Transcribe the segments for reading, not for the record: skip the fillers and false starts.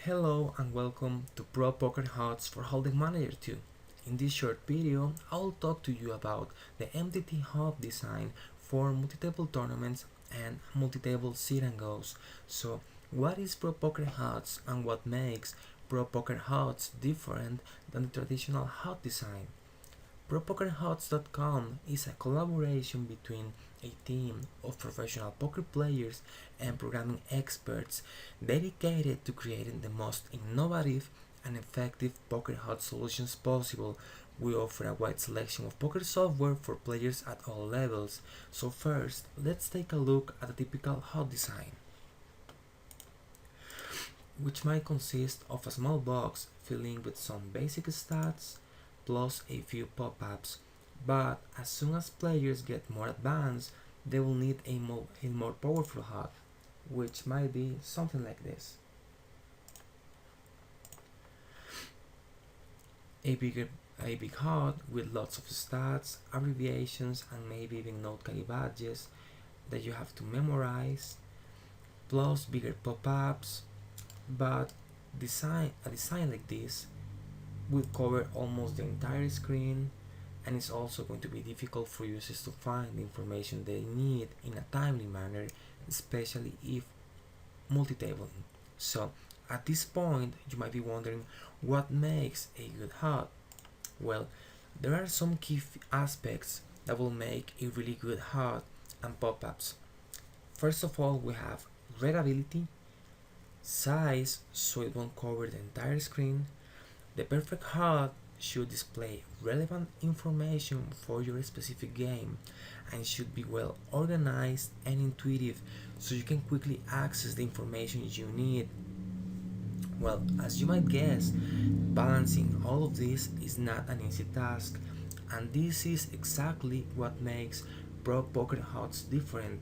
Hello and welcome to ProPokerHUDs for Holding Manager 2. In this short video, I'll talk to you about the MTT hub design for multi-table tournaments and multi-table sit and goes. So, what is ProPokerHUDs and what makes ProPokerHUDs different than the traditional HUD design? ProPokerHUDs.com is a collaboration between a team of professional poker players and programming experts dedicated to creating the most innovative and effective poker HUD solutions possible. We offer a wide selection of poker software for players at all levels. So first, let's take a look at a typical HUD design, which might consist of a small box filling with some basic stats plus a few pop-ups, but as soon as players get more advanced, they will need a more powerful HUD, which might be something like this. A big HUD with lots of stats, abbreviations, and maybe even note carry badges that you have to memorize, plus bigger pop-ups, but a design like this will cover almost the entire screen, and it's also going to be difficult for users to find the information they need in a timely manner, especially if multitabling. So at this point you might be wondering what makes a good HUD. Well, there are some key aspects that will make a really good HUD and pop-ups. First of all, we have readability, size so it won't cover the entire screen. The perfect HUD should display relevant information for your specific game and should be well organized and intuitive so you can quickly access the information you need. Well, as you might guess, balancing all of this is not an easy task, and this is exactly what makes ProPokerHUDs different.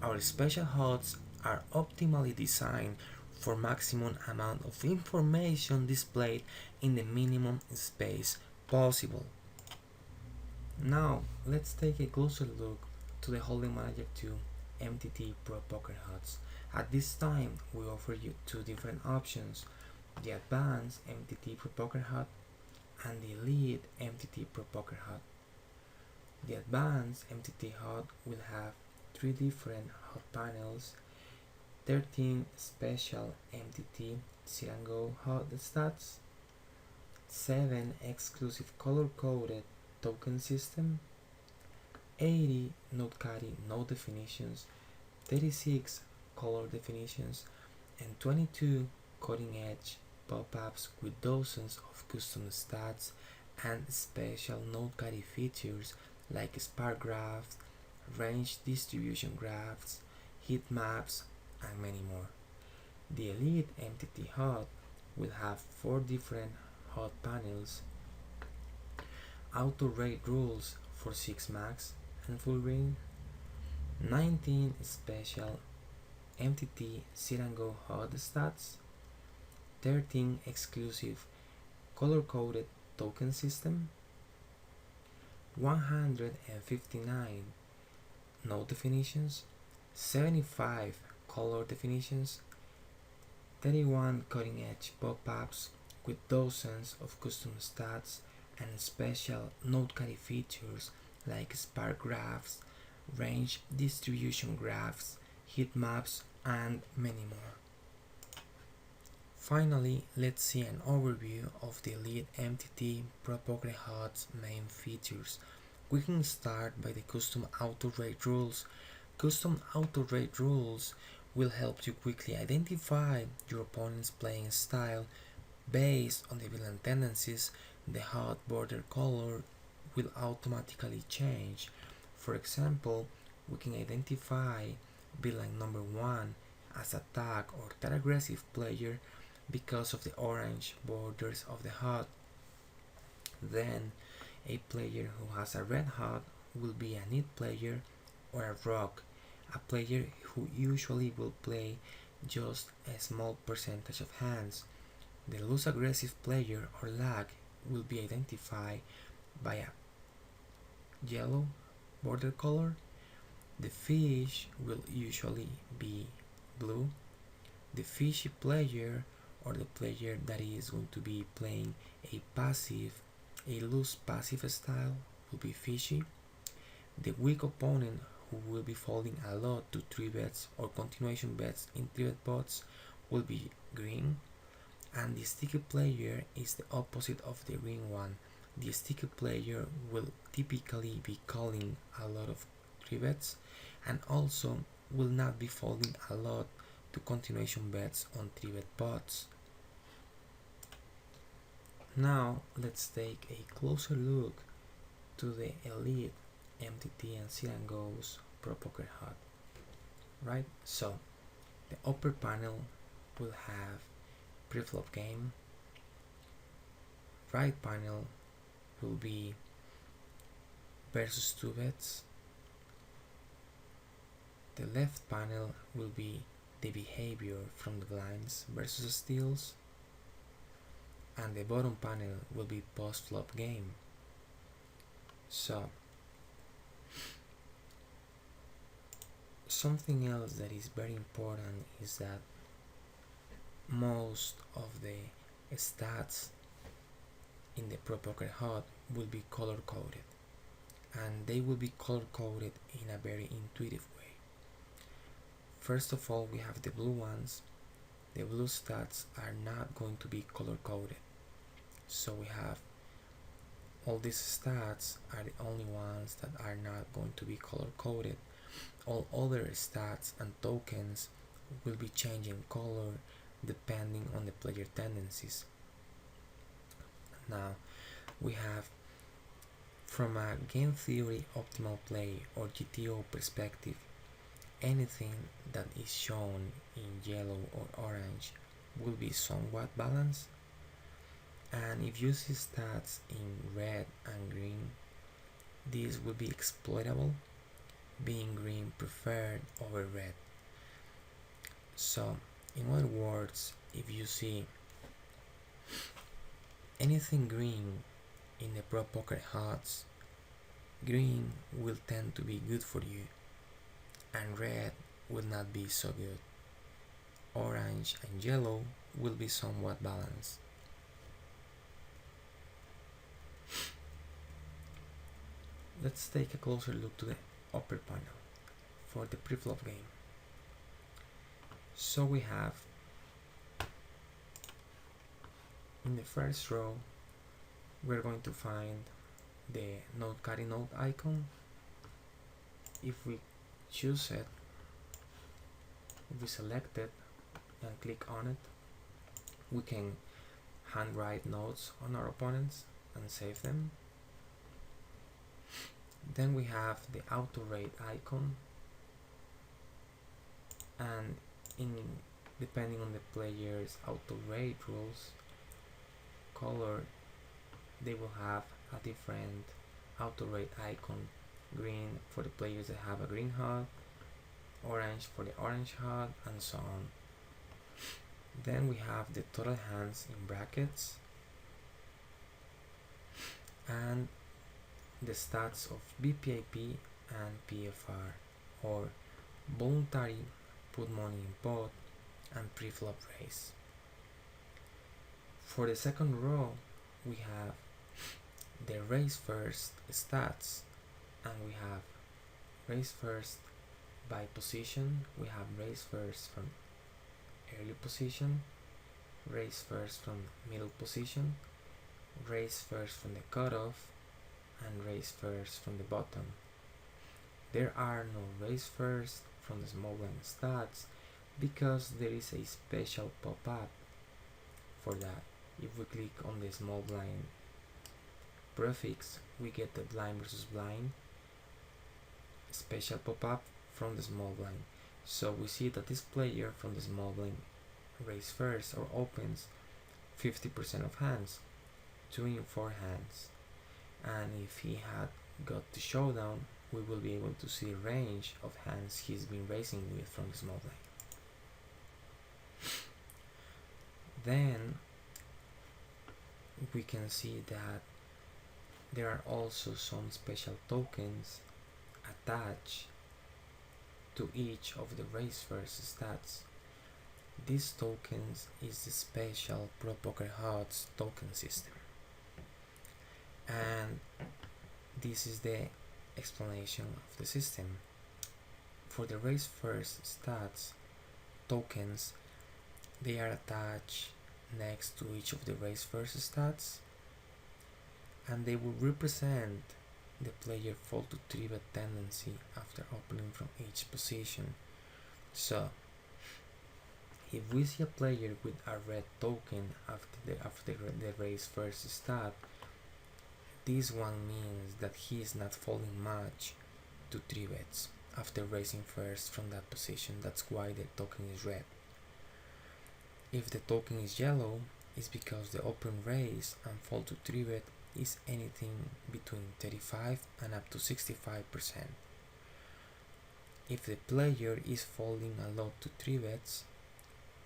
Our special HUDs are optimally designed for maximum amount of information displayed in the minimum space possible. Now let's take a closer look to the Holding Manager 2 MTT ProPokerHUDs. At this time we offer you two different options: the Advanced MTT ProPokerHUD and the Elite MTT ProPokerHUD. The Advanced MTT HUD will have three different HUD panels, 13 special MTT sit and go HUD stats, 7 exclusive color-coded token system, 80 note carry node definitions, 36 color definitions, and 22 cutting-edge pop-ups with dozens of custom stats and special node carry features like spark graphs, range distribution graphs, heat maps, and many more. The Elite MTT HUD will have 4 different HUD panels, auto rate rules for 6 max and full ring, 19 special MTT sit and go HUD stats, 13 exclusive color-coded token system, 159 node definitions, 75 color definitions, 31 cutting-edge pop-ups with dozens of custom stats and special node carry features like spark graphs, range distribution graphs, heat maps, and many more. Finally, let's see an overview of the Elite MTT ProPokerHUD's main features. We can start by the custom auto rate rules. Custom auto rate rules will help you quickly identify your opponent's playing style. Based on the villain tendencies, the HUD border color will automatically change. For example, we can identify villain number 1 as a tag or that aggressive player because of the orange borders of the HUD. Then, a player who has a red HUD will be a neat player or a rock, a player who usually will play just a small percentage of hands. The loose aggressive player or lag will be identified by a yellow border color. The fish will usually be blue. The fishy player or the player that is going to be playing a loose passive style will be fishy. The weak opponent who will be folding a lot to 3 bets or continuation bets in 3 bet pots will be green, and the sticky player is the opposite of the green one. The sticky player will typically be calling a lot of 3 bets and also will not be folding a lot to continuation bets on 3 bet pots. Now let's take a closer look to the Elite MTT and Sit and Go's ProPokerHUD. Right? So the upper panel will have Preflop game. Right panel will be versus 2 bets. The left panel will be the behavior from the blinds versus steals, and the bottom panel will be post-flop game. So something else that is very important is that most of the stats in the ProPokerHUD will be color coded, and they will be color coded in a very intuitive way. First of all, we have the blue ones. The blue stats are not going to be color coded, so we have all these stats are the only ones that are not going to be color coded. All other stats and tokens will be changing color depending on the player tendencies. Now we have, from a game theory optimal play or GTO perspective, anything that is shown in yellow or orange will be somewhat balanced, and if you see stats in red and green, these will be exploitable, being green preferred over red. So in other words, if you see anything green in the ProPokerHUDs, green will tend to be good for you and red will not be so good. Orange and yellow will be somewhat balanced. Let's take a closer look to the upper panel for the preflop game. So we have, in the first row, we're going to find the node carry node icon. If we choose it, if we select it and click on it, we can handwrite notes on our opponents and save them. Then we have the auto rate icon, and depending on the player's auto rate rules color, they will have a different auto rate icon. Green for the players that have a green HUD, orange for the orange HUD, and so on. Then we have the total hands in brackets and the stats of BPIP and PFR, or voluntary put money in pot and preflop raise. For the second row, we have the raise first stats, and we have raise first by position. We have raise first from early position, raise first from middle position, raise first from the cutoff, and raise first from the bottom. There are no raise first from the small blind stats because there is a special pop-up for that. If we click on the small blind prefix, we get the blind versus blind special pop-up from the small blind. So we see that this player from the small blind raise first or opens 50% of hands, 2 in 4 hands, and if he had got the showdown, we will be able to see a range of hands he's been raising with from the small blind. Then we can see that there are also some special tokens attached to each of the raise first stats. These tokens is the special ProPokerHUDs token system, and this is the explanation of the system. For the raise first stats tokens, they are attached next to each of the raise first stats, and they will represent the player fold to 3-bet tendency after opening from each position. So if we see a player with a red token after the raise first stat, this one means that he is not folding much to 3-bets after raising first from that position. That's why the token is red. If the token is yellow, it's because the open raise and fold to 3-bet is anything between 35 and up to 65%. If the player is folding a lot to 3-bets,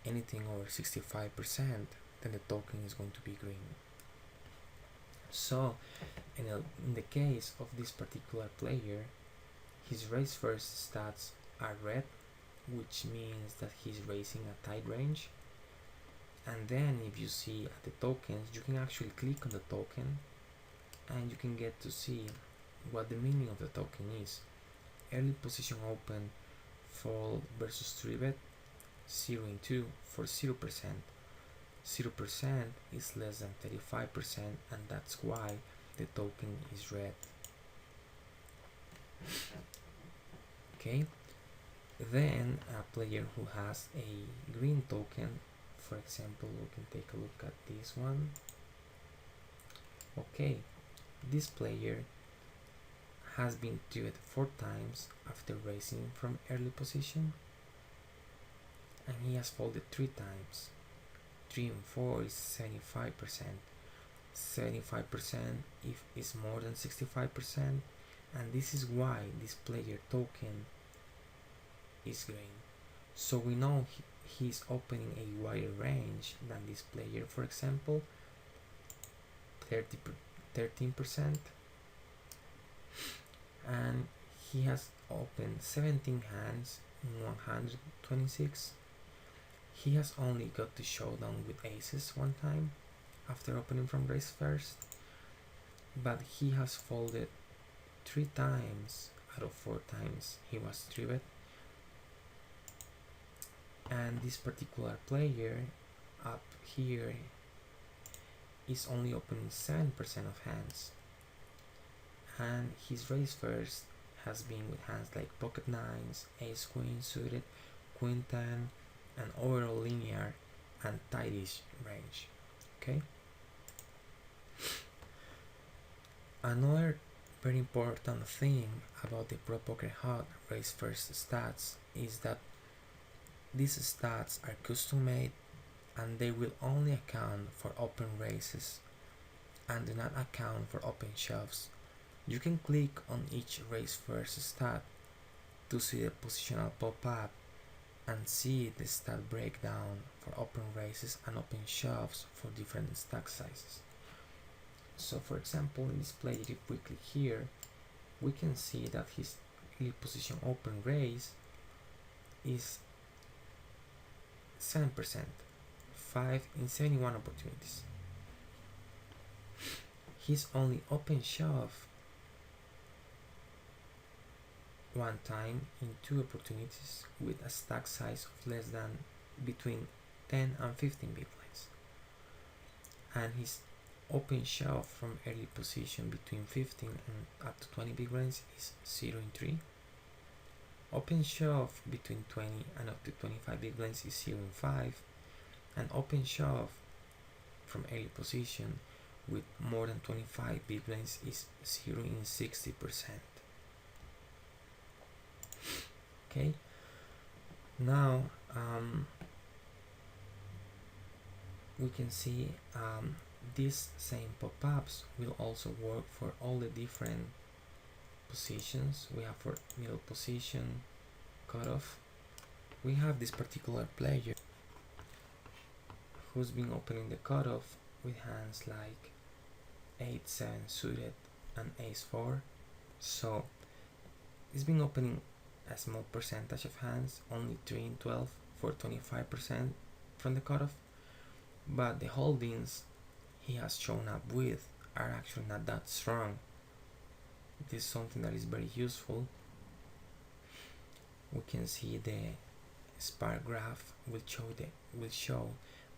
anything over 65%, then the token is going to be green. So in the case of this particular player, his raise first stats are red, which means that he's raising a tight range. And then if you see at the tokens, you can actually click on the token and you can get to see what the meaning of the token is. Early position open, fold versus 3-bet, 0 in 2 for 0%. 0% is less than 35%, and that's why the token is red. Okay, then a player who has a green token, for example, we can take a look at this one. Okay, this player has been 3-bet 4 times after raising from early position, and he has folded 3 times. 3 and 4 is 75%. 75% if is more than 65%, and this is why this player token is green. So we know he's opening a wider range than this player, for example 13%, and he has opened 17 hands in 126. He has only got to showdown with aces 1 time after opening from raise first, but he has folded 3 times out of 4 times he was 3-bet. And this particular player up here is only opening 7% of hands, and his raise first has been with hands like pocket nines, ace queen suited, queen 10, and overall linear and tightish range. Okay, another very important thing about the ProPokerHUD raise first stats is that these stats are custom made, and they will only account for open raises and do not account for open shoves. You can click on each raise first stat to see the positional pop-up and see the stat breakdown for open raises and open shoves for different stack sizes. So for example, in this player, if we click here, we can see that his early position open raise is 7%, 5 in 71 opportunities. His only open shove 1 time in 2 opportunities with a stack size of less than between 10 and 15 big blinds. And his open shove from early position between 15 and up to 20 big blinds is 0 in 3. Open shove between 20 and up to 25 big blinds is 0 in 5. And open shove from early position with more than 25 big blinds is 0 in 60%. Okay, now we can see these same pop-ups will also work for all the different positions. We have for middle position, cutoff. We have this particular player who's been opening the cutoff with hands like 8-7 suited and ace-4. So it's been opening a small percentage of hands, only 3 in 12 for 25% from the cutoff, but the holdings he has shown up with are actually not that strong. This is something that is very useful. We can see the spark graph will show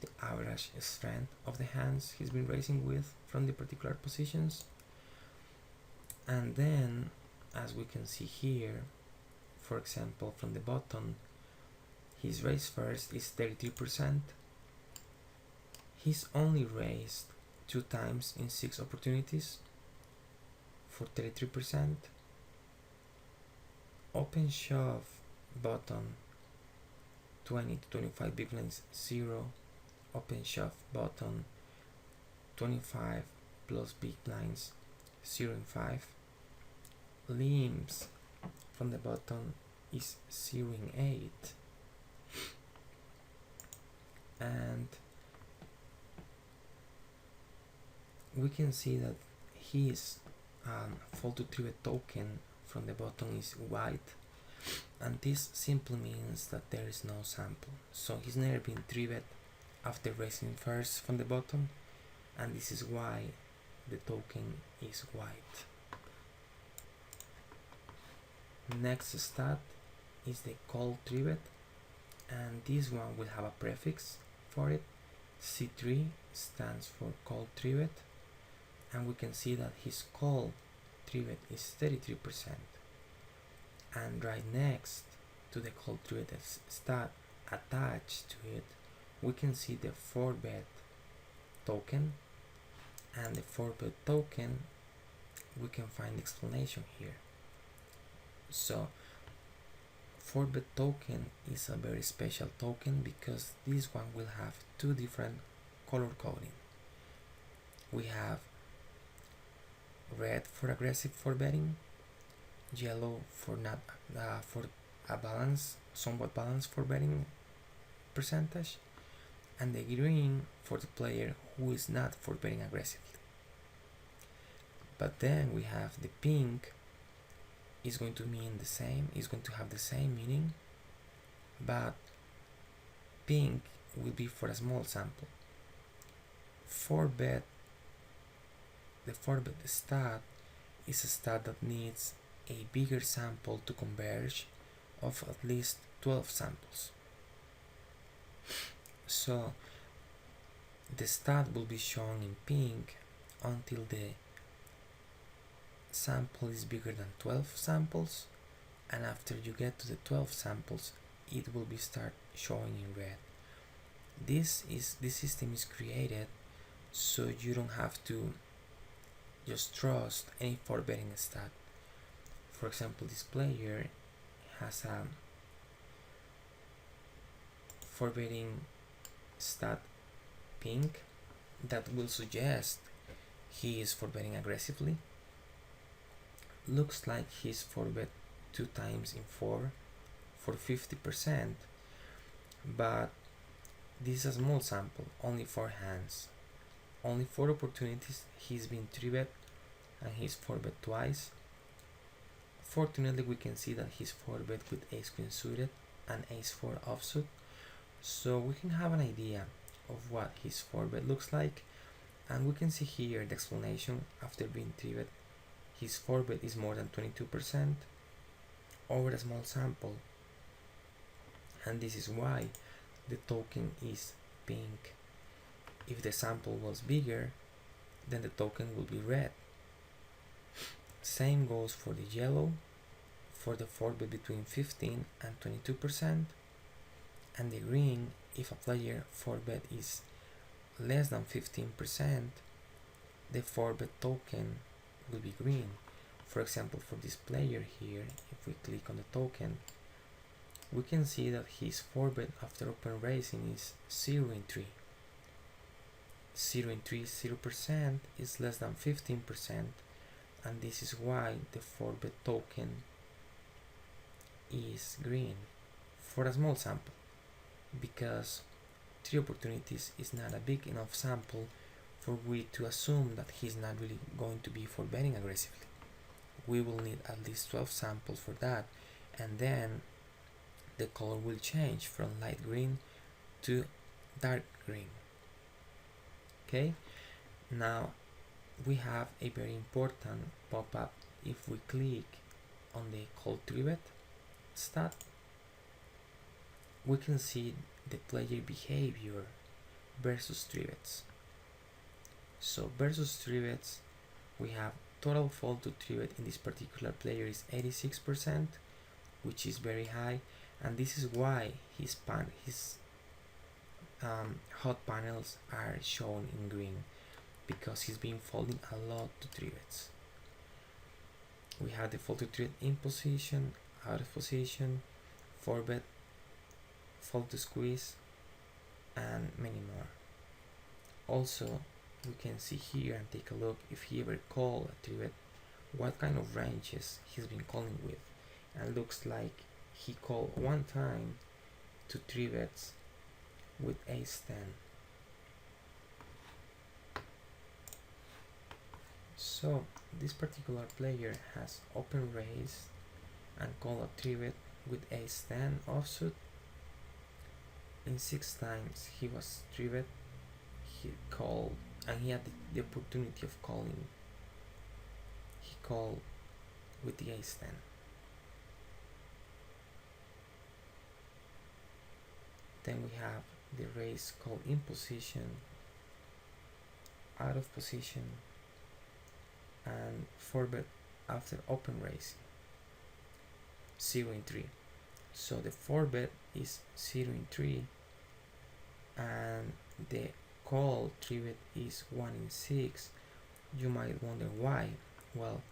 the average strength of the hands he's been raising with from the particular positions. And then, as we can see here, for example, from the bottom, his raise first is 33%. He's only raised 2 times in 6 opportunities for 33%. Open shove bottom 20 to 25 big blinds 0. Open shove bottom 25 plus big blinds 0 and 5. Limbs from the bottom is 0 and 8. And we can see that his fold to 3-bet token from the bottom is white, and this simply means that there is no sample. So he's never been 3-bet after raising first from the bottom, and this is why the token is white. Next stat is the call 3-bet, and this one will have a prefix for it. C3 stands for call 3-bet, and we can see that his call 3-bet is 33%. And right next to the call 3-bet stat attached to it, we can see the 4-bet token, and the 4-bet token, we can find the explanation here. So 4-bet token is a very special token because this one will have 2 different color coding. We have red for aggressive 4-betting, yellow for not for a somewhat balanced 4-betting percentage, and the green for the player who is not 4-betting aggressively. But then we have the pink is going to mean the same, is going to have the same meaning, but pink will be for a small sample. 4-bet, the 4-bet stat is a stat that needs a bigger sample to converge of at least 12 samples. So the stat will be shown in pink until the sample is bigger than 12 samples, and after you get to the 12 samples it will be start showing in red. This system is created so you don't have to just trust any 4-betting stat. For example, this player has a 4-betting stat pink that will suggest he is 4-betting aggressively. Looks like he's 4-bet 2 times in 4 for 50%, but this is a small sample, only 4 hands, only 4 opportunities he's been 3-bet, and he's 4-bet twice. Fortunately, we can see that he's 4-bet with ace queen suited and ace 4 offsuit, so we can have an idea of what his 4-bet looks like, and we can see here the explanation after being 3-bet. His 4-bet is more than 22% over a small sample, and this is why the token is pink. If the sample was bigger, then the token will be red. Same goes for the yellow, for the 4-bet between 15 and 22%, and the green, if a player 4-bet is less than 15%, the 4-bet token will be green. For example, for this player here, if we click on the token, we can see that his 4-bet after open raising is 0 and 3. 0 and 3, 0% is less than 15%, and this is why the 4-bet token is green for a small sample, because 3 opportunities is not a big enough sample for we to assume that he's not really going to be 4-betting aggressively. We will need at least 12 samples for that, and then the color will change from light green to dark green. Okay, now we have a very important pop-up. If we click on the call 3-bet stat, we can see the player behavior versus 3-bets. So versus 3-bets, we have total fold to 3-bet in this particular player is 86%, which is very high, and this is why his HUD panels are shown in green, because he's been folding a lot to 3-bets. We have the fold to 3-bet in position, out of position, 4-bet, fold to squeeze, and many more. Also, we can see here and take a look if he ever called a 3-bet, what kind of ranges he's been calling with, and looks like he called one time to 3-bets with ace-10. So this particular player has open raised and called a 3-bet with ace-10 offsuit. In 6 times he was 3-bet, he called, and he had the opportunity of calling. He called with the ace-10. Then we have the raise call in position, out of position, and 4-bet after open raising, 0 in 3. So the 4-bet is 0 in 3, and the call 3-bet is 1 in 6. You might wonder why. Well,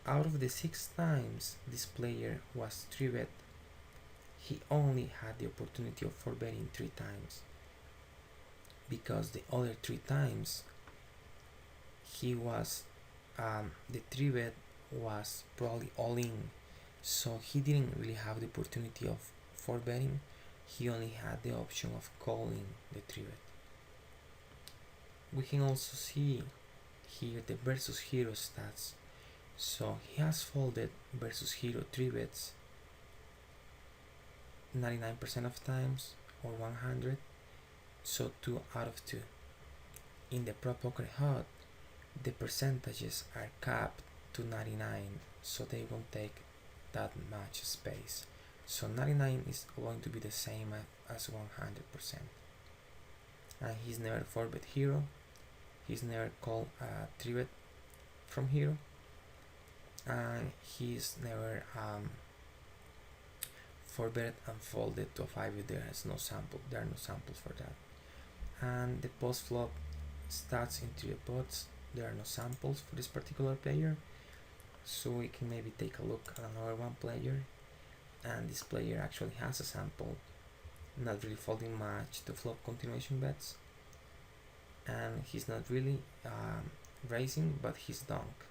out of the 6 times this player was 3-bet, he only had the opportunity of 4-betting 3 times, because the other 3 times he was the 3-bet was probably all in, so he didn't really have the opportunity of 4-betting. He only had the option of calling the 3-bet. We can also see here the versus hero stats. So he has folded versus hero 3-bets 99% of times, or 100, so 2 out of 2. In the ProPokerHUD, the percentages are capped to 99, so they won't take that much space. So 99 is going to be the same as 100%. And he's never 4-bet hero, he's never called a 3-bet from hero, and he's never 4-bet and folded to a 5-bet. There are no samples for that. And the post-flop stats in 3-bet pots, there are no samples for this particular player, so we can maybe take a look at another one player, and this player actually has a sample, not really folding much to flop continuation bets, and he's not really raising, but he's donk.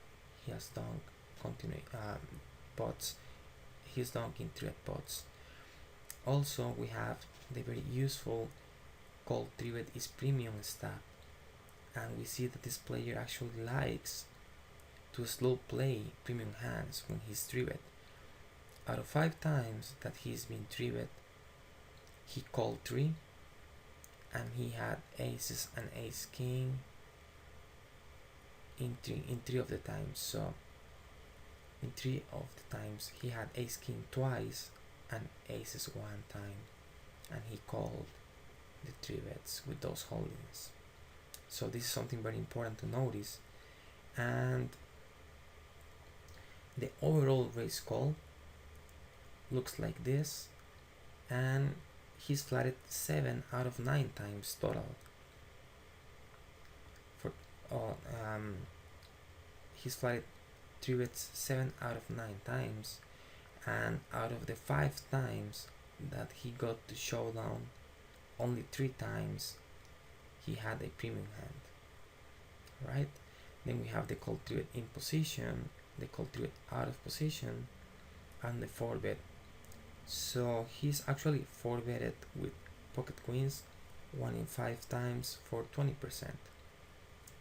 He has donk pots. He's donk in 3-bet pots. Also, we have the very useful called 3-bet is premium stat, and we see that this player actually likes to slow play premium hands when he's 3-bet. Out of 5 times that he's been 3-bet, he called 3, and he had aces and ace king in 3 of the times. So in 3 of the times he had ace king twice and aces 1 time, and he called the 3-bets with those holdings. So this is something very important to notice. And the overall raise call looks like this, and he's flatted 7 out of 9 times total. He's flatted 3-bets 7 out of 9 times, and out of the 5 times that he got to showdown, only 3 times he had a premium hand, right? Then we have the call 3-bet in position, the call 3-bet out of position, and the 4-bet. So he's actually 4-betted with pocket queens 1 in 5 times for 20%,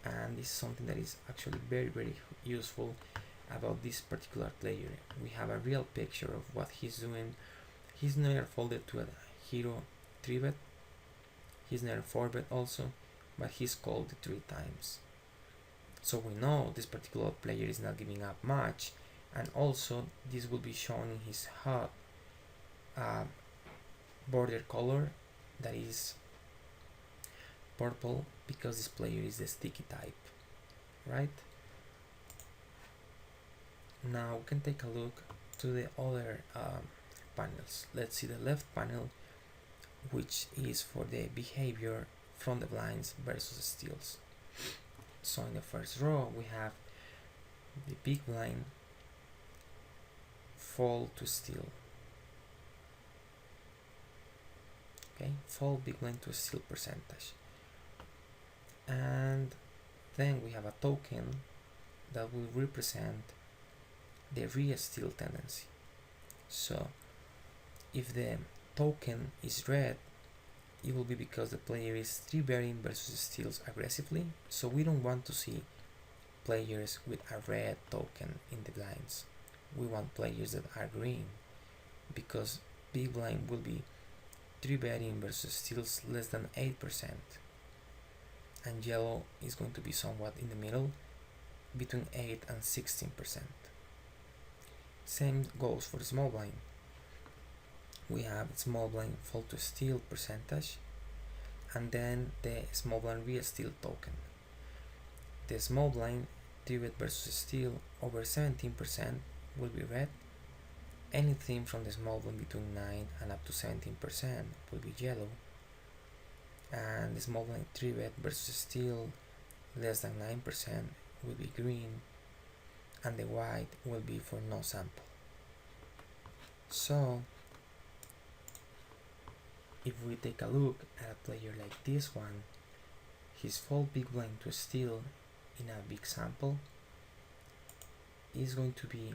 and this is something that is actually very useful, about this particular player. We have a real picture of what he's doing. He's never folded to a hero 3-bet. He's never 4-bet also, but he's called 3 times. So we know this particular player is not giving up much, and also this will be shown in his HUD border color, that is purple, because this player is the sticky type, right? Now we can take a look to the other panels. Let's see the left panel, which is for the behavior from the blinds versus steals. So in the first row we have the big blind fold to steal. Okay, fold big blind to steal percentage. And then we have a token that will represent the re-steal tendency. So if the token is red, it will be because the player is 3-betting versus steals aggressively. So we don't want to see players with a red token in the blinds. We want players that are green, because big blind will be 3-betting versus steals less than 8%, and yellow is going to be somewhat in the middle, between 8 and 16%. Same goes for the small blind. We have small blind fold to steal percentage, and then the small blind real steal token. The small blind 3-bet versus steal over 17% will be red. Anything from the small blind between 9 and up to 17% will be yellow, and the small blind 3-bet versus steal less than 9% will be green, and the white will be for no sample. So if we take a look at a player like this one, his fold big blind to steal in a big sample is going to be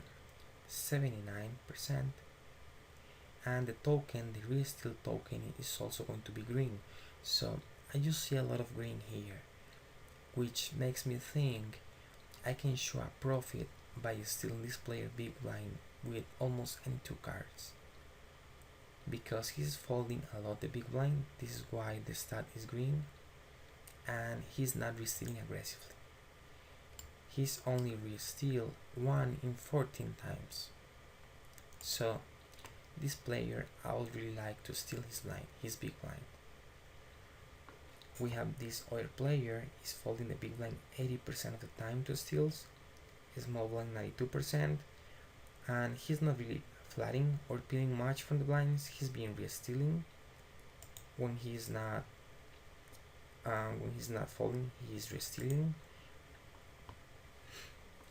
79%, and the token, the real steal token, is also going to be green. So I just see a lot of green here, which makes me think I can show a profit by stealing this player big blind with almost any 2 cards, because he's folding a lot the big blind. This is why the stat is green, and he's not re-stealing aggressively. He's only re-steal 1 in 14 times. So this player, I would really like to steal his blind, his big blind. We have this other player is folding the big blind 80% of the time to steals, small blind 92%, and he's not really flatting or peeling much from the blinds. He's being re-stealing. When he's not folding, he is re-stealing.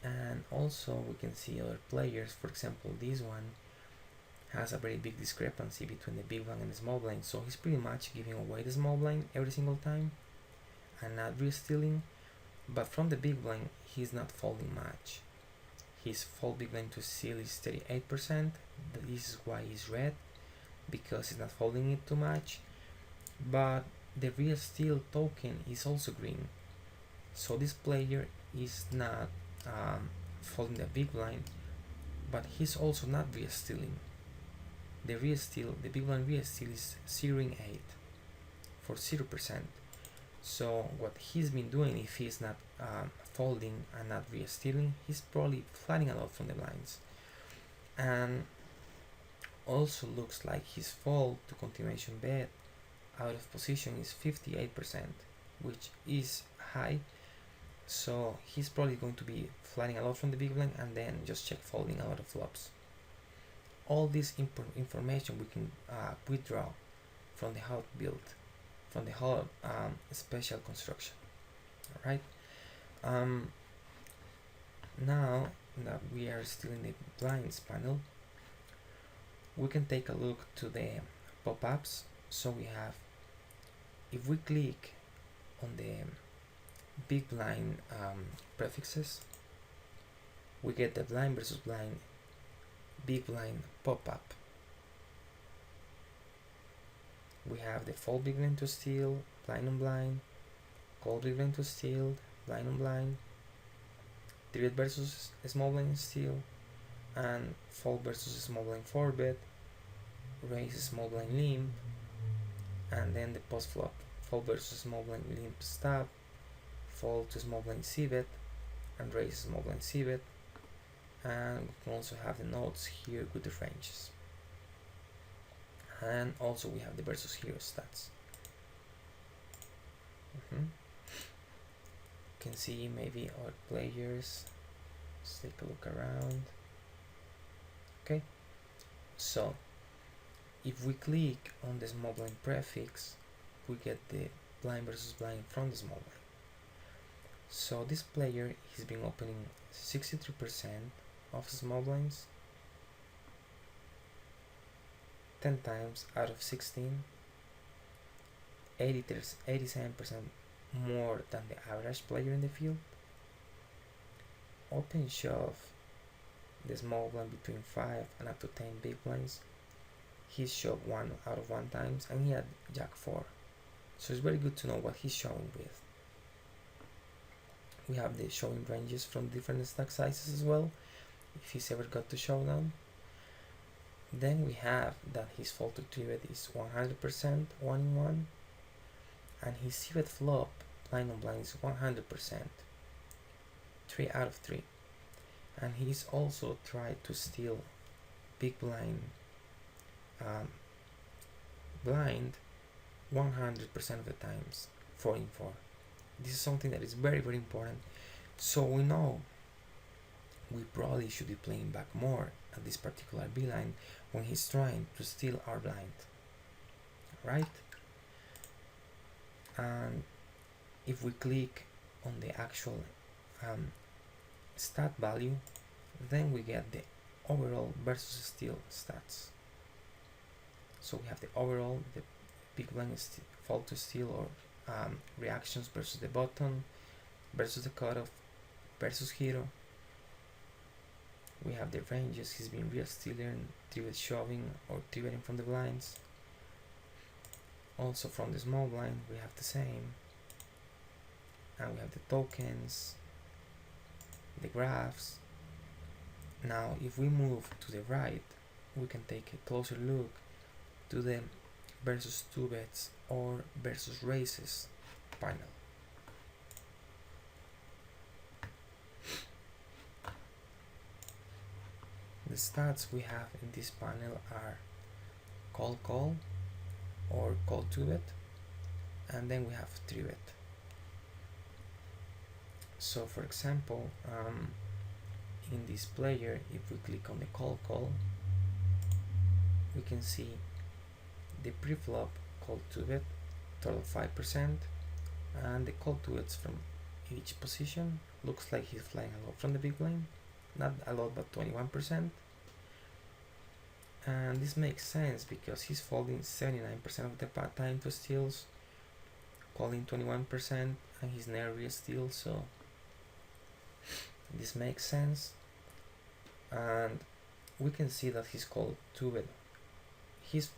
And also we can see other players. For example, this one has a very big discrepancy between the big blind and the small blind, so he's pretty much giving away the small blind every single time and not re-stealing. But from the big blind, he's not folding much. His fold big blind to steal is 38%. This is why he's red, because he's not folding it too much. But the real steal token is also green, so this player is not folding the big blind, but he's also not real stealing. The real steal, the big blind real steal, is 0.8 for 0%. So what he's been doing, if he's not folding and not real stealing, he's probably flatting a lot from the blinds. And also looks like his fold to continuation bet out of position is 58%, which is high. So he's probably going to be flatting a lot from the big blind and then just check folding a lot of flops. All this information we can withdraw from the HUD build, from the HUD special construction. Alright. Now that we are still in the blinds panel, we can take a look to the pop-ups. So we have, if we click on the big blind prefixes, we get the blind versus blind, big blind pop-up. We have the fold big blind to steal, blind on blind, call big blind to steal, blind on blind, 3-bet versus small blind steal, and fold versus small blind 4-bet, raise small blind limp, and then the post flop, fold versus small blind limp stab, fold to small blind c-bet, and raise small blind c-bet, and we can also have the notes here with the ranges. And also we have the versus hero stats. You can see maybe our players. Let's take a look around. Okay, so if we click on the small blind prefix, we get the blind versus blind from the small blind. So this player has been opening 63% of small blinds 10 times out of 16, 87% more than the average player in the field. Open shove the small blind between 5 and up to 10 big blinds. He's shoved 1 out of 1 times, and he had jack 4. So it's very good to know what he's showing with. We have the showing ranges from different stack sizes as well, if he's ever got to showdown. Then we have that his fold to 3-bet is 100% 1 in 1, and his c-bet flop blind on blind is 100%, 3 out of 3. And he's also tried to steal big blind blind 100% of the times, 4 in 4. This is something that is very, very important. So we know we probably should be playing back more at this particular B-line when he's trying to steal our blind, right? And if we click on the actual stat value, then we get the overall versus steal stats. So we have the overall, the big blind fold to steal or reactions versus the button, versus the cutoff, versus hero. We have the ranges, he's been real stealing, 3-bet shoving or 3-betting from the blinds. Also from the small blind we have the same. And we have the tokens, the graphs. Now if we move to the right, we can take a closer look to the versus 2-bets or versus races panel. The stats we have in this panel are call or call 2-bet, and then we have 3-bet. So for example, in this player, if we click on the call, we can see the preflop call 2-bet total 5%, and the call 2-bets from each position. Looks like he's flying a lot from the big blind, not a lot but 21%. And this makes sense because he's folding 79% of the time to steals, calling 21%, and he's never real steal, so this makes sense. And we can see that he's called 2-bet. He's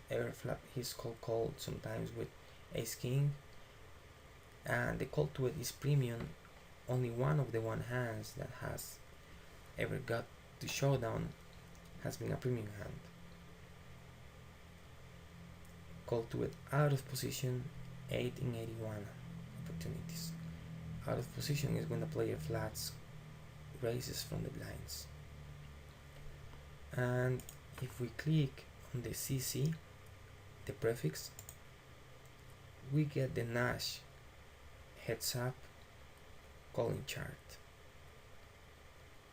called sometimes with ace king, and the call 2-bet is premium. Only one of the one hands that has ever got to showdown has been a premium hand. Call 2-bet out of position, 8 in 81 opportunities. Out of position is when the player flats raises from the blinds. And if we click on the CC, the prefix, we get the Nash heads up calling chart.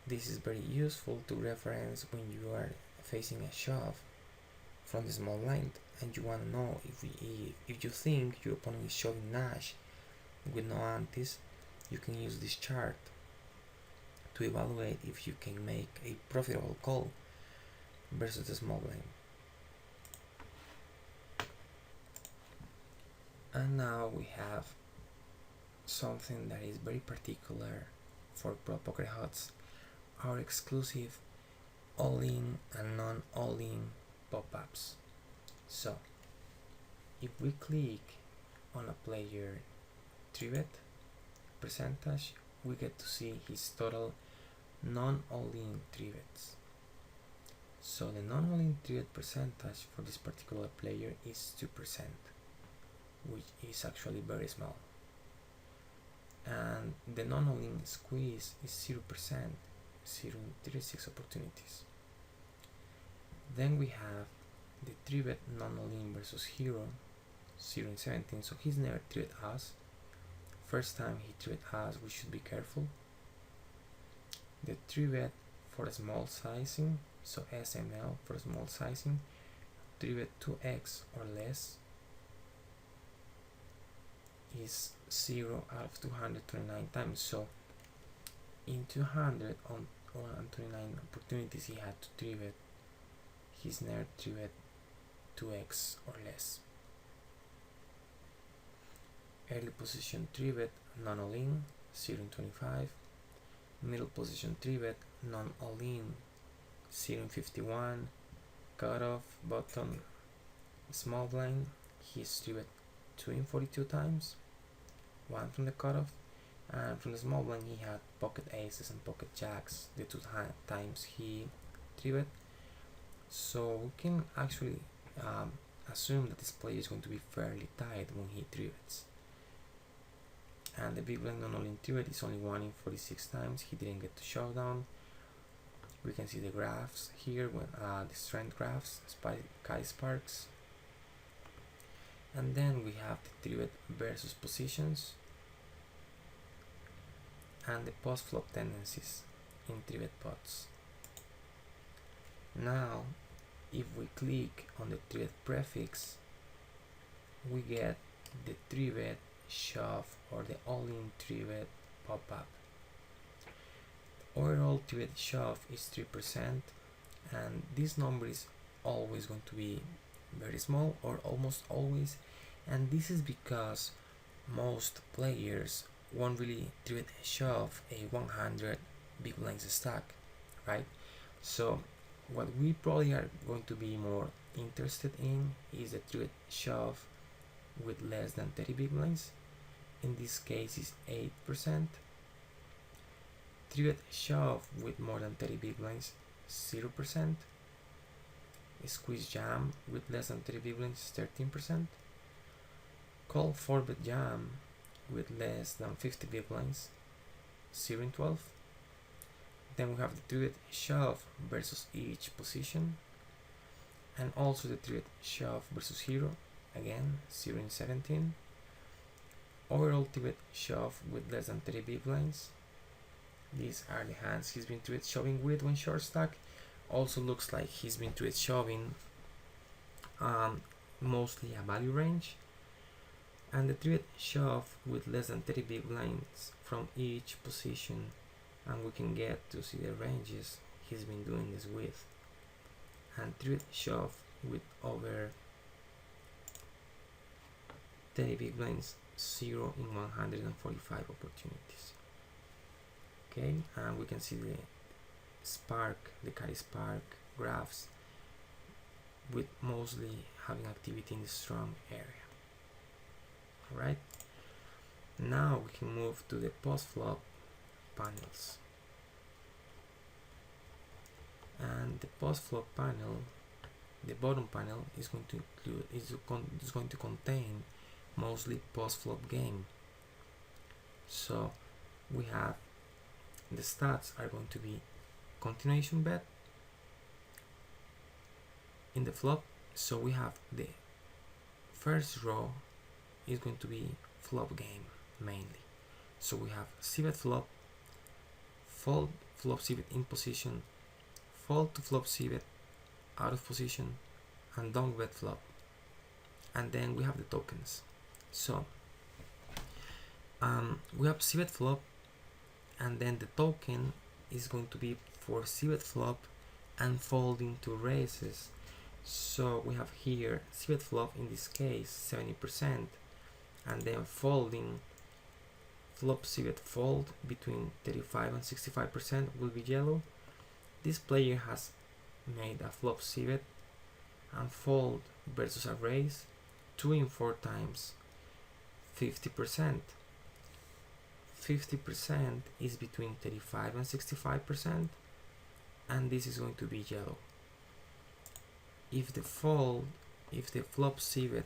This is very useful to reference when you are facing a shove from the small blind and you want to know if you think your opponent is shoving Nash with no antes, you can use this chart to evaluate if you can make a profitable call versus the small blind. And now we have something that is very particular for ProPokerHUDs, our exclusive all-in and non-all-in pop-ups. So if we click on a player 3-bet percentage, we get to see his total non-all-in 3-bets. So the non-all-in 3-bet percentage for this particular player is 2%, which is actually very small. And the non-all-in squeeze is 0%, 0 in 36 opportunities. Then we have the 3-bet non-all-in versus hero, 0 in 17, so he's never 3-bet us. First time he 3-bet us, we should be careful. The 3-bet for a small sizing, so SML for small sizing, 3-bet 2x or less is 0 out of 229 times. So in 229 opportunities he had to 3-bet, he's never 3-bet 2x or less. Early position 3-bet non-all-in, 0 in 25. Middle position 3-bet non-all-in, 0 in 51. Cutoff bottom small blind, he's 3-bet 2 in 42 times, 1 from the cutoff, and from the small blind he had pocket aces and pocket jacks, the 2 times he 3-bet. So we can actually assume that this player is going to be fairly tight when he 3-bets. And the big blind non-all-in 3-bet is only 1 in 46 times, he didn't get to showdown. We can see the graphs here, when the strength graphs, Kai Sparks. And then we have the 3-bet versus positions and the post-flop tendencies in 3-bet pots. Now, if we click on the 3-bet prefix, we get the 3-bet shove or the all-in 3-bet pop-up. Overall 3-bet shove is 3%, and this number is always going to be very small or almost always, and this is because most players won't really 3-bet shove a 100 big blinds stack, right? So what we probably are going to be more interested in is a 3-bet shove with less than 30 big blinds. In this case is 8%. 3-bet shove with more than 30 big blinds, 0%. Squeeze jam with less than 30 big blinds, 13%. Call 4-bet jam with less than 50 big blinds, 0 in 12. Then we have the 3-bet shove versus each position, and also the 3-bet shove versus hero, again 0 in 17. Overall 3-bet shove with less than 30 big blinds. These are the hands he's been 3-bet shoving with when short stack. Also looks like he's been 3-bet shoving mostly a value range. And the 3-bet shove with less than 30 big blinds from each position, and we can get to see the ranges he's been doing this with. And 3-bet shove with over 30 big blinds, 0 in 145 opportunities. Okay, and we can see the spark, the carry spark graphs with mostly having activity in the strong area. Alright, now we can move to the post-flop panels. And the post-flop panel, the bottom panel is going to include, is going to contain mostly post-flop game. So we have the stats are going to be continuation bet in the flop. So we have the first row is going to be flop game mainly. So we have c-bet flop, fold flop c-bet in position, fold to flop c-bet out of position, and donk bet flop. And then we have the tokens. So we have c-bet flop, and then the token is going to be for c-bet flop and folding to raises. So we have here c-bet flop, in this case 70%, and then folding flop c-bet fold between 35 and 65% will be yellow. This player has made a flop c-bet and fold versus a raise 2 in 4 times, 50%. 50% is between 35 and 65%, and this is going to be yellow. If the flop civet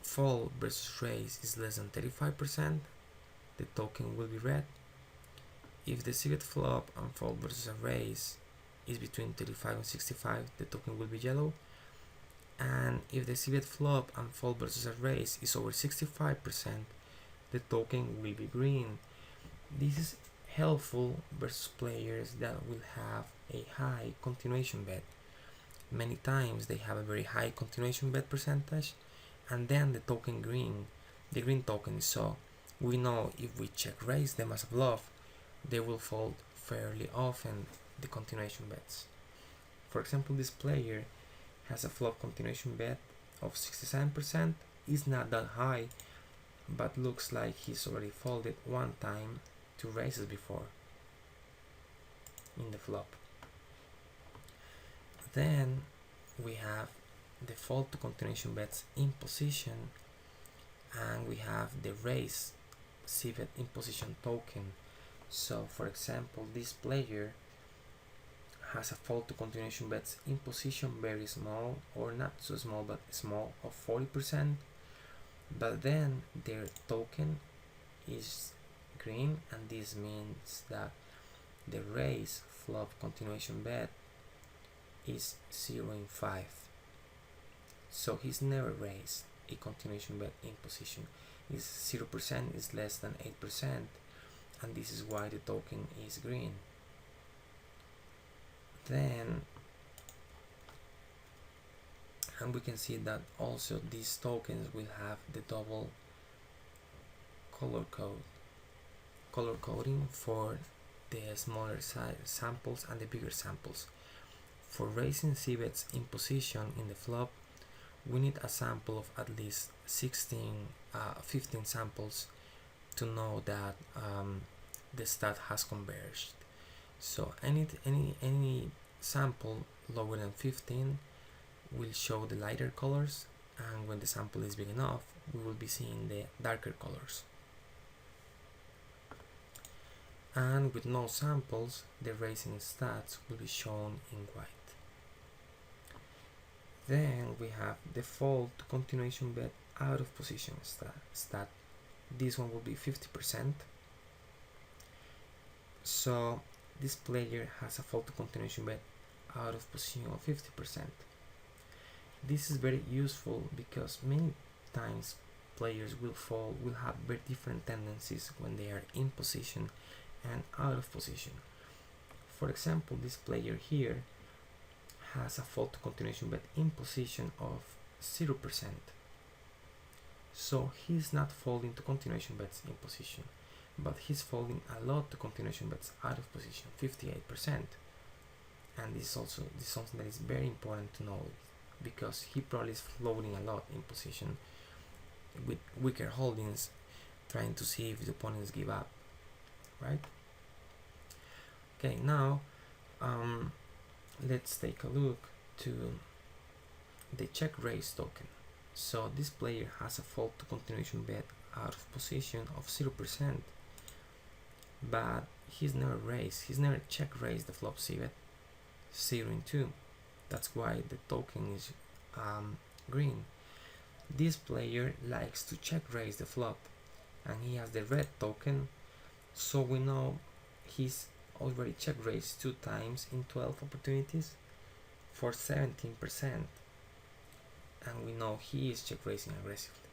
fold versus raise is less than 35%, the token will be red. If the civet flop and fold versus a raise is between 35 and 65, the token will be yellow. And if the civet flop and fold versus a raise is over 65%, the token will be green. This is helpful versus players that will have a high continuation bet. Many times they have a very high continuation bet percentage, and then the green token. So we know if we check raise them as a bluff, they will fold fairly often the continuation bets. For example, this player has a flop continuation bet of 67%. Is not that high, but looks like he's already folded one time two raises before in the flop. Then we have the fold to continuation bets in position, and we have the raise civet in position token. So for example, this player has a fold to continuation bets in position very small, or not so small but small, of 40%, but then their token is green, and this means that the raise flop continuation bet is 0.5. So he's never raised a continuation bet in position. Is 0% is less than 8%, and this is why the token is green. Then, and we can see that also these tokens will have the double color coding for the smaller size samples and the bigger samples. For raising civets in position in the flop, we need a sample of at least 15 samples to know that the stat has converged. So any sample lower than 15 will show the lighter colors, and when the sample is big enough, we will be seeing the darker colors. And with no samples, the raising stats will be shown in white. Then we have the fold to continuation bet out of position stat. This one will be 50%. So this player has a fold to continuation bet out of position of 50%. This is very useful because many times players will have very different tendencies when they are in position and out of position. For example, this player here has a fold to continuation bet in position of 0%. So he's not folding to continuation bets in position, but he's folding a lot to continuation bets out of position, 58%. And this is something that is very important to know, because he probably is floating a lot in position with weaker holdings, trying to see if the opponents give up, right? Okay, now let's take a look to the check raise token. So this player has a fold to continuation bet out of position of 0%, but he's never check raised the flop civet 0-2. That's why the token is green. This player likes to check raise the flop, and he has the red token, so we know he's already check raised 2 times in 12 opportunities for 17%, and we know he is check raising aggressively.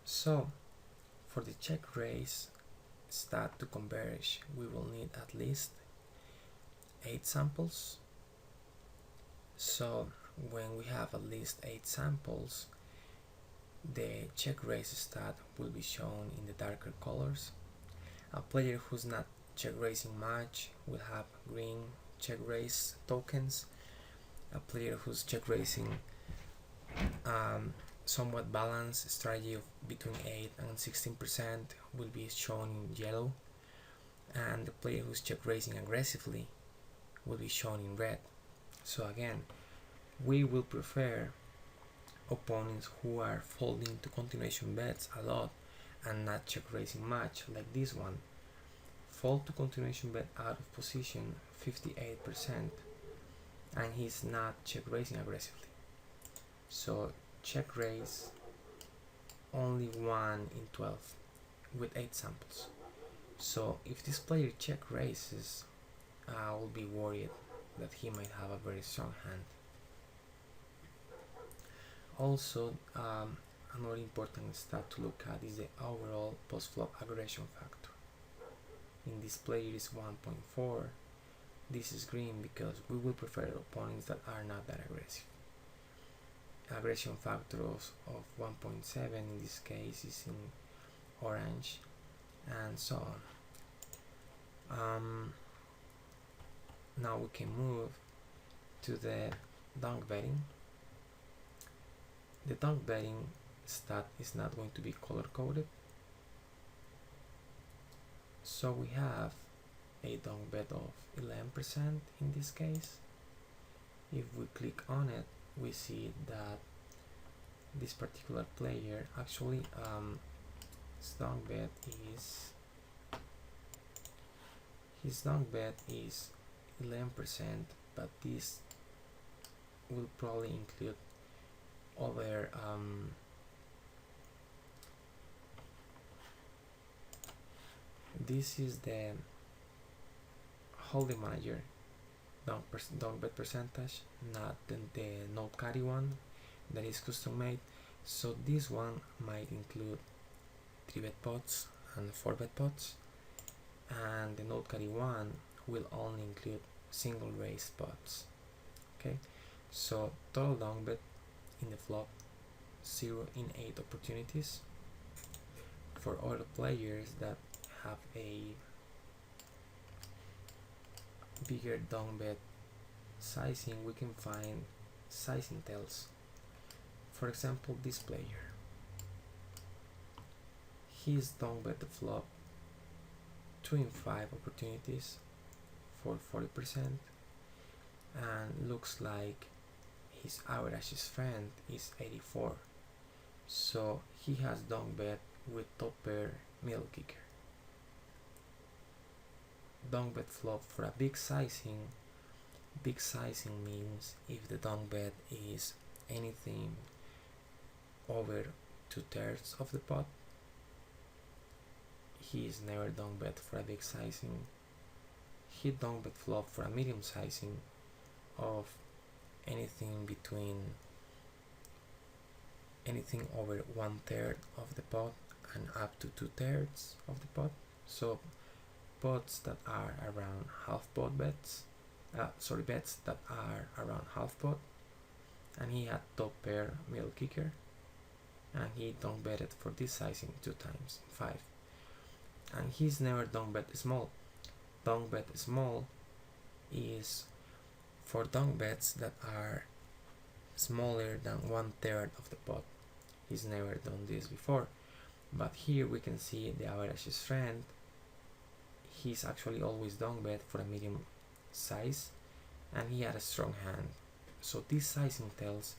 So for the check raise stat to converge, we will need at least 8 samples. So when we have at least 8 samples, the check raise stat will be shown in the darker colors. A player who's not check raising much will have green check raise tokens. A player who's check raising somewhat balanced strategy of between 8 and 16% will be shown in yellow, and the player who's check raising aggressively will be shown in red. So again, We will prefer opponents who are folding to continuation bets a lot and not check raising much, like this one. Fold to continuation bet out of position 58%, and he's not check raising aggressively. So check raise only 1 in 12 with 8 samples. So if this player check raises, I will be worried that he might have a very strong hand. Also, another important stat to look at is the overall post-flop aggression factor. In this player is 1.4. This is green because we will prefer opponents that are not that aggressive. Aggression factor of 1.7 in this case is in orange, and so on. Now we can move to the donk betting. The donk betting stat is not going to be color coded, so we have a donk bet of 11% in this case. If we click on it, we see that this particular player actually his donk bet is 11%, but this will probably include other this is the holding manager donk bet percentage, not the note carry one that is custom made. So this one might include 3-bet pots and 4-bet pots, and the note carry one will only include single raised pots. Okay, so total donk bet in the flop 0 in 8 opportunities. For other players that have a bigger donk bet sizing, we can find sizing tells. For example, this player, he's donk bet the flop 2 in 5 opportunities for 40%, and looks like his average strength is 84, so he has donk bet with top pair middle kicker. Donk bet flop for a big sizing. Big sizing means if the donk bet is anything over 2/3 of the pot, he is never donk bet for a big sizing. He donk bet flop for a medium sizing of anything over 1/3 of the pot and up to 2/3 of the pot. So pots that are around half pot bets that are around half pot, and he had top pair middle kicker, and he donk betted for this sizing 2 times in 5, and he's never donk bet small. Donk bet small is for donk bets that are smaller than 1/3 of the pot. He's never done this before, but here we can see the average strength. He's actually always donk bet for a medium size, and he had a strong hand. So these sizing tells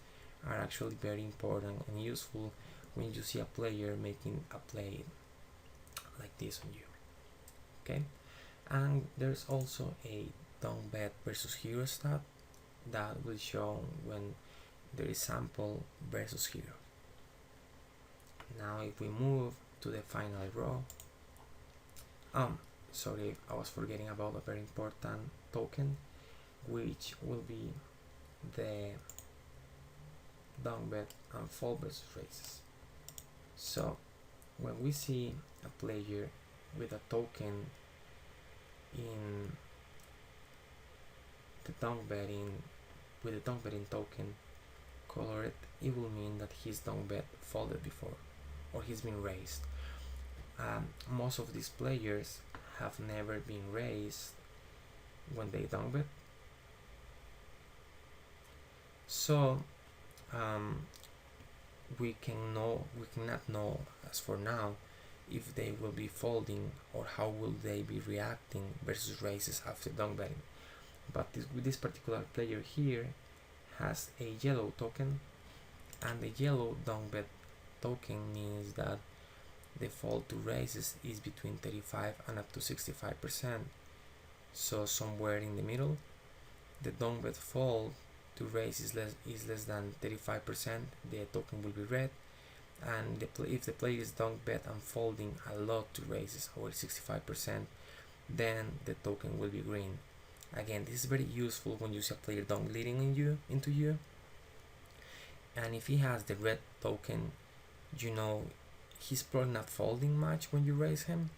are actually very important and useful when you see a player making a play like this on you. Okay, and there's also a donk bet versus hero stat that will show when there is sample versus hero. Now if we move to the final row, sorry, I was forgetting about a very important token, which will be the donk bet and fold versus raises. So when we see a player with a token in the donk betting, with the donk betting token colored, it will mean that his donk bet folded before, or he's been raised. Most of these players have never been raised when they donk bet, so we cannot know as for now if they will be folding or how will they be reacting versus raises after donk betting. But with this particular player here has a yellow token, and the yellow donk bet token means that the fold to raises is between 35 and up to 65%. So somewhere in the middle, the donk bet fold to raise is less than 35%, the token will be red, and if the player is donk bet and folding a lot to raises over 65%, then the token will be green. Again, this is very useful when you see a player donk leading into you, and if he has the red token, you know he's probably not folding much when you raise him.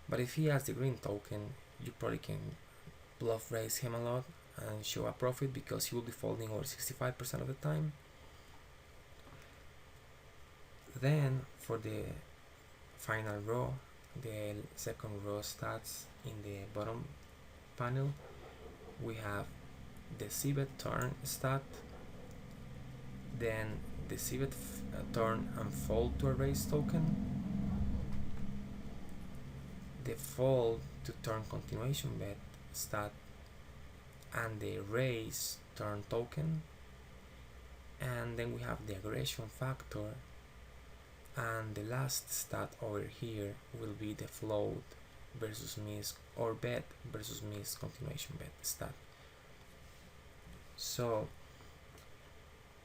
But if he has the green token, you probably can bluff raise him a lot and show a profit, because he will be folding over 65% of the time. Then for the final row, the second row stats in the bottom panel, we have the cbet turn stat, then the cbet turn and fold to a raise token, the fold to turn continuation bet stat, and the raise turn token, and then we have the aggression factor, and the last stat over here will be the float versus miss, or bet versus miss continuation bet stat. So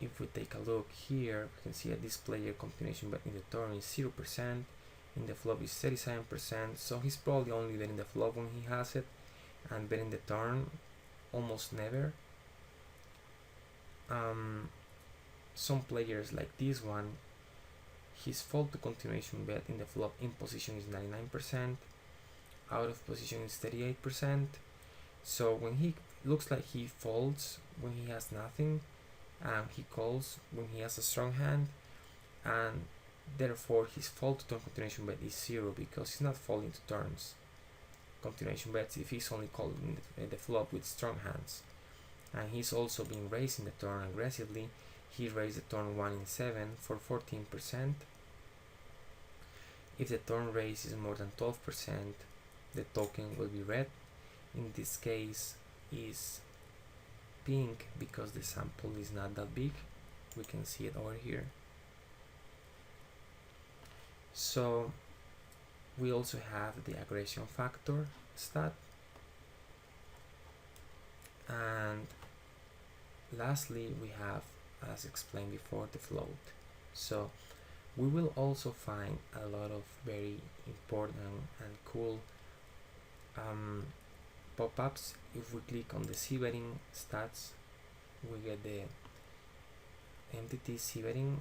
if we take a look here, we can see that this player continuation bet in the turn is 0%, in the flop is 37%, so he's probably only betting the flop when he has it, and betting the turn almost never. Some players like this one, his fold to continuation bet in the flop in position is 99%, out of position is 38%. So when he looks like he folds when he has nothing, and he calls when he has a strong hand, and therefore his fold to turn continuation bet is 0, because he's not folding to turns continuation bets if he's only calling the flop with strong hands. And he's also been raising the turn aggressively. He raised the turn 1 in 7 for 14%. If the turn raise is more than 12%, the token will be red. In this case is pink because the sample is not that big. We can see it over here. So we also have the aggression factor stat, and lastly we have, as explained before, the float. So we will also find a lot of very important and cool pop-ups. If we click on the c-betting stats, we get the MTT c-betting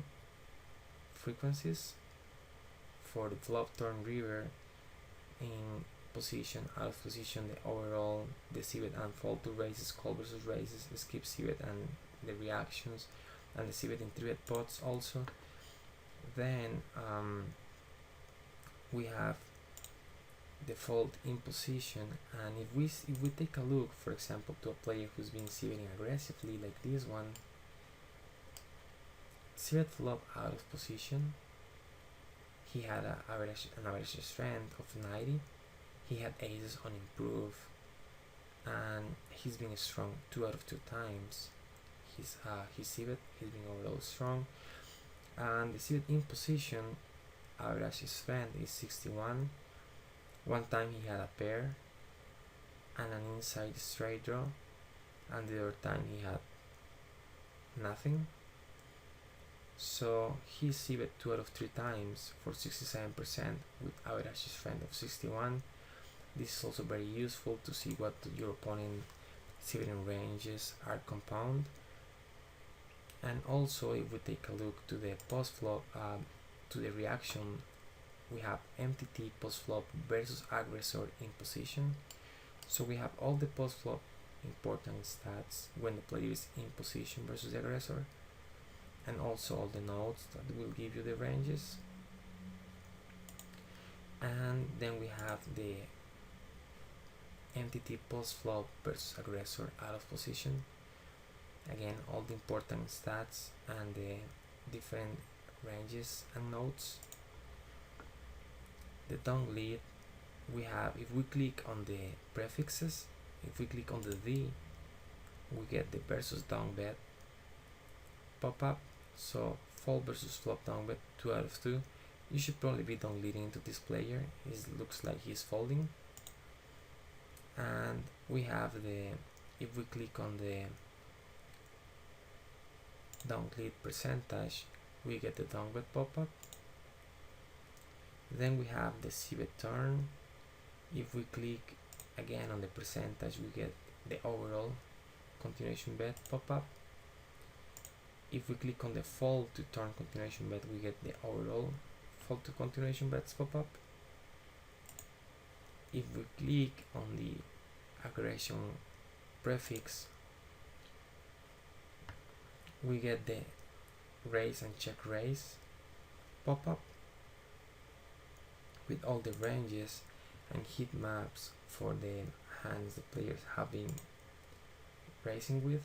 frequencies for the flop, turn, river, in position, out of position, the overall, the c-bet and fold to raises, call versus raises, skip c-bet and the reactions, and the c-bet in 3-bet pots also. Then we have the fold in position, and if we take a look, for example, to a player who's been c-betting aggressively like this one, c-bet flop out of position, he had an average strength of 90, he had aces on improve, and he's been strong 2 out of 2 times. His c-bet, he's been overall strong, and the c-bet in position average strength is 61. One time he had a pair and an inside straight draw, and the other time he had nothing. So he c-bet 2 out of 3 times for 67% with average strength of 61. This is also very useful to see what your opponent c-betting ranges are compound. And also, if we take a look to the post-flop, to the reaction, we have MTT post-flop versus aggressor in position. So we have all the post-flop important stats when the player is in position versus the aggressor, and also all the nodes that will give you the ranges. And then we have the MTT post-flop versus aggressor out of position. Again, all the important stats and the different ranges and nodes. The donk lead, we have, if we click on the prefixes, if we click on the D, we get the versus donk bet, pop-up. So fold versus flop down bet 2 out of 2. You should probably be down leading into this player. It looks like he's folding. And we have the, if we click on the down lead percentage, we get the down bet pop-up. Then we have the c-bet turn. If we click again on the percentage, we get the overall continuation bet pop-up. If we click on the fold to turn continuation bet, we get the overall fold to continuation bets pop-up. If we click on the aggregation prefix, we get the raise and check raise pop-up with all the ranges and heat maps for the hands the players have been racing with.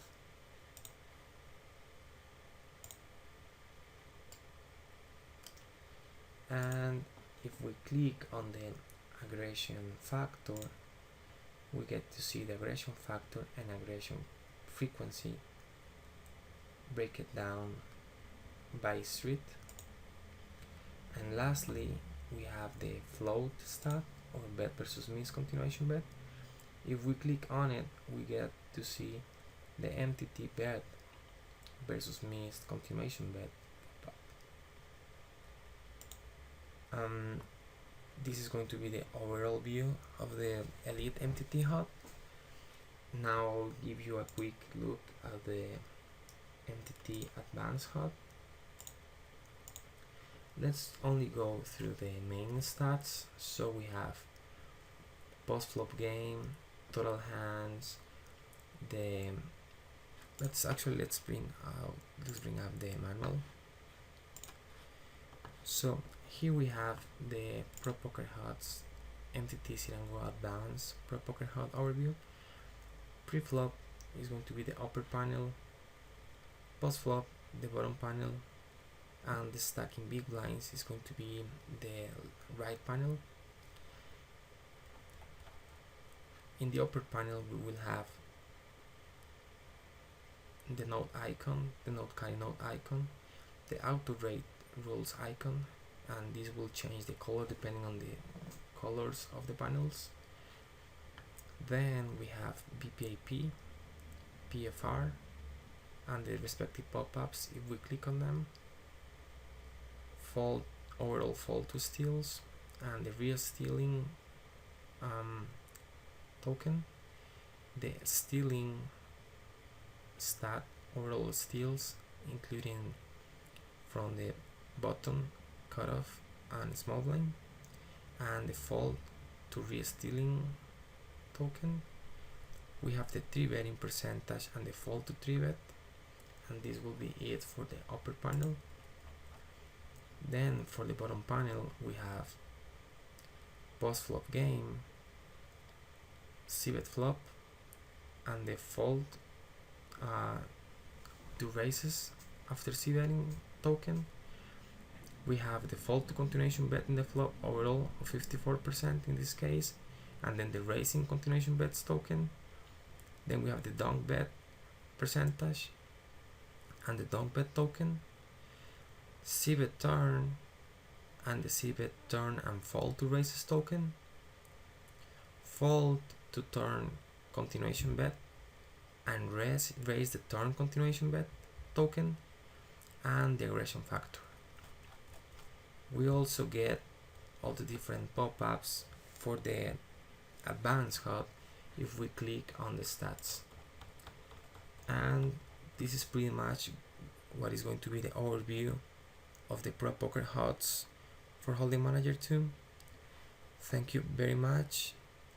And if we click on the aggregation factor, we get to see the aggregation factor and aggregation frequency, break it down by street. And lastly, we have the float stat, or bet versus miss continuation bet. If we click on it, we get to see the MTT bet versus missed continuation bet. This is going to be the overall view of the Elite MTT HUD. Now I'll give you a quick look at the MTT Advanced HUD. Let's only go through the main stats. So we have post-flop game, total hands, let's bring up the manual. So here we have the ProPokerHUDs MTT Sirango Advanced ProPokerHUD Overview. Preflop is going to be the upper panel, postflop the bottom panel, and the stacking big blinds is going to be the right panel. In the upper panel we will have the node icon, the node carry node icon, the auto rate rules icon, and this will change the color depending on the colors of the panels. Then we have BPAP, PFR, and the respective pop-ups. If we click on them, fold, overall fold to steals, and the real stealing token, the stealing stat, overall steals, including from the bottom, cutoff, and small blind, and the fold to real stealing token. We have the 3-betting percentage and the fold to 3-bet, and this will be it for the upper panel. Then for the bottom panel we have post flop game, c-bet flop, and the fold to raises after c-betting token. We have the fold to continuation bet in the flop overall of 54% in this case, and then the raising continuation bets token. Then we have the donk bet percentage and the donk bet token, c-bet turn, and the c-bet turn and fold to raises token, fold to turn continuation bet and raise the turn continuation bet token, and the aggression factor. We also get all the different pop-ups for the advanced HUD if we click on the stats. And this is pretty much what is going to be the overview of the ProPokerHUDs for Holding Manager 2. Thank you very much.